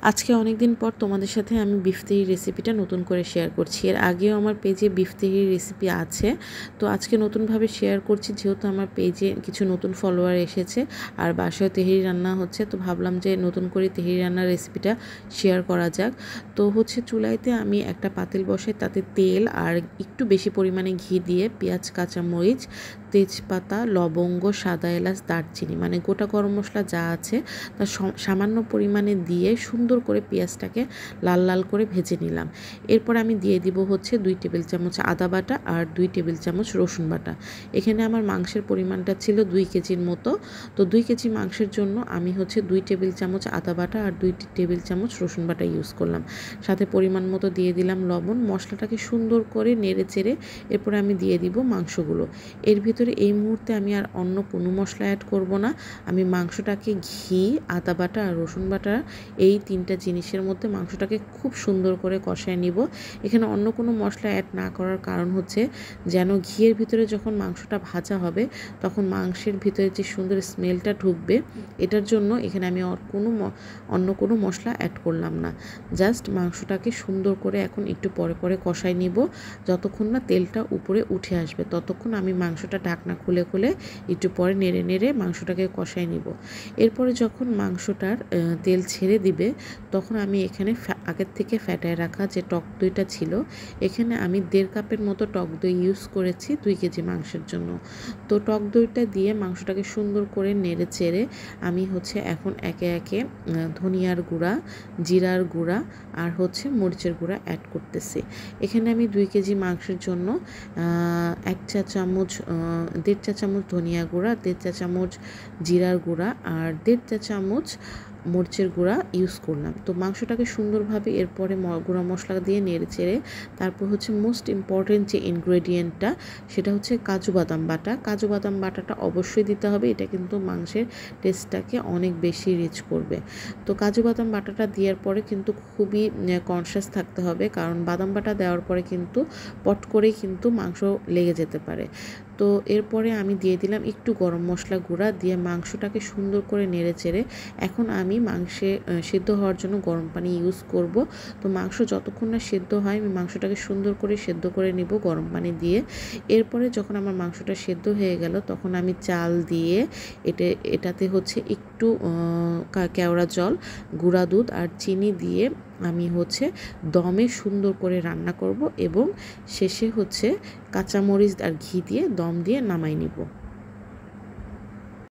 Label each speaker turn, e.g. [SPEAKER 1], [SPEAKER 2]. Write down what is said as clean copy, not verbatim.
[SPEAKER 1] আজকে অনেক দিন পর তোমাদের সাথে আমি বিফ তেহারি রেসিপিটা নতুন করে শেয়ার করছি। এর আগেও আমার পেজে বিফ তেহারি রেসিপি আছে, তো আজকে নতুনভাবে শেয়ার করছি যেহেতু আমার পেজে কিছু নতুন ফলোয়ার এসেছে আর বাসায় তেহারি রান্না হচ্ছে, তো ভাবলাম যে নতুন করে তেহারি রান্নার রেসিপিটা শেয়ার করা যাক। তো চুলাইতে আমি একটা পাতিল বসাই, তাতে তেল আর একটু বেশি পরিমাণে ঘি দিয়ে পেঁয়াজ, কাঁচামরিচ, তেজপাতা, লবঙ্গ, সাদা এলাচ, দারচিনি মানে গোটা গরম মশলা যা আছে তা সামান্য পরিমাণে দিয়ে সুন্দর করে পেঁয়াজটাকে লাল লাল করে ভেজে নিলাম। এরপর আমি দিয়ে দিব 2 টেবিল চামচ আদা বাটা আর 2 টেবিল চামচ রসুন বাটা। এখানে আমার মাংসের পরিমাণটা ছিল 2 কেজির মতো, তো 2 কেজি মাংসের জন্য আমি 2 টেবিল চামচ আদা বাটা আর 2 টেবিল চামচ রসুন বাটা ইউজ করলাম। সাথে পরিমাণ মতো দিয়ে দিলাম লবণ। মশলাটাকে সুন্দর করে নেড়ে চেড়ে এরপর আমি দিয়ে দিব মাংসগুলো। এর ভিতরে এই মুহূর্তে আমি আর অন্য কোনো মশলা অ্যাড করব না। আমি মাংসটাকে ঘি, আদা বাটা আর রসুন বাটা এই 3টা জিনিসের মধ্যে মাংসটাকে খুব সুন্দর করে কষায় নিব। এখানে অন্য কোনো মশলা অ্যাড না করার কারণ হচ্ছে যেন ঘিয়ের ভিতরে যখন মাংসটা ভাজা হবে তখন মাংসের ভিতরে যে সুন্দর স্মেলটা ঢুকবে, এটার জন্য এখানে আমি অন্য কোনো মশলা অ্যাড করলাম না। জাস্ট মাংসটাকে সুন্দর করে এখন একটু পরে পরে কষায় নিব। যতক্ষণ না তেলটা উপরে উঠে আসবে ততক্ষণ আমি মাংসটা ঢাকনা খুলে খুলে একটু পরে নেড়ে নেড়ে মাংসটাকে কষায় নিব। এরপরে যখন মাংসটার তেল ছেড়ে দিবে তখন আমি এখানে আগের থেকে ফ্যাটায় রাখা যে টক দইটা ছিল, এখানে আমি 1.5 কাপের মতো টক দই ইউজ করেছি 2 কেজি মাংসের জন্য। তো টক দইটা দিয়ে মাংসটাকে সুন্দর করে নেড়ে চেড়ে আমি এখন একে একে ধনিয়ার গুঁড়া, জিরার গুঁড়া আর মরিচের গুঁড়া অ্যাড করতেছি। এখানে আমি 2 কেজি মাংসের জন্য 1 চা চামচ 1.5 চা চামচ ধনিয়া গুঁড়া, 1.5 চা চামচ জিরার গুঁড়া আর 1.5 চা চামচ মরিচের গুঁড়া ইউজ করলাম। তো মাংসটাকে সুন্দরভাবে এরপরে গুঁড়া মশলা দিয়ে নেড়ে চেড়ে তারপর মোস্ট ইম্পর্টেন্ট যে ইনগ্রেডিয়েন্টটা সেটা কাজু বাদাম বাটা। কাজু বাদাম বাটাটা অবশ্যই দিতে হবে, এটা কিন্তু মাংসের টেস্টটাকে অনেক বেশি রিচ করবে। তো কাজু বাদাম বাটাটা দেওয়ার পরে কিন্তু খুবই কনসিয়াস থাকতে হবে, কারণ বাদাম বাটা দেওয়ার পরে কিন্তু পট করেই কিন্তু মাংস লেগে যেতে পারে। তো এরপরে আমি দিয়ে দিলাম একটু গরম মশলা গুঁড়া, দিয়ে মাংসটাকে সুন্দর করে নেড়ে চেড়ে এখন আমি মাংসে সিদ্ধ হওয়ার জন্য গরম পানি ইউজ করব। তো মাংস যতক্ষণ না সিদ্ধ হয় আমি মাংসটাকে সুন্দর করে সিদ্ধ করে নিব গরম পানি দিয়ে। এরপরে যখন আমার মাংসটা সিদ্ধ হয়ে গেল তখন আমি চাল দিয়ে এটাতে একটু কেওড়া জল, গুঁড়া দুধ আর চিনি দিয়ে আমি দমে সুন্দর করে রান্না করব এবং শেষে কাঁচামরিচ আর ঘি দিয়ে দম দিয়ে নামাই নিব।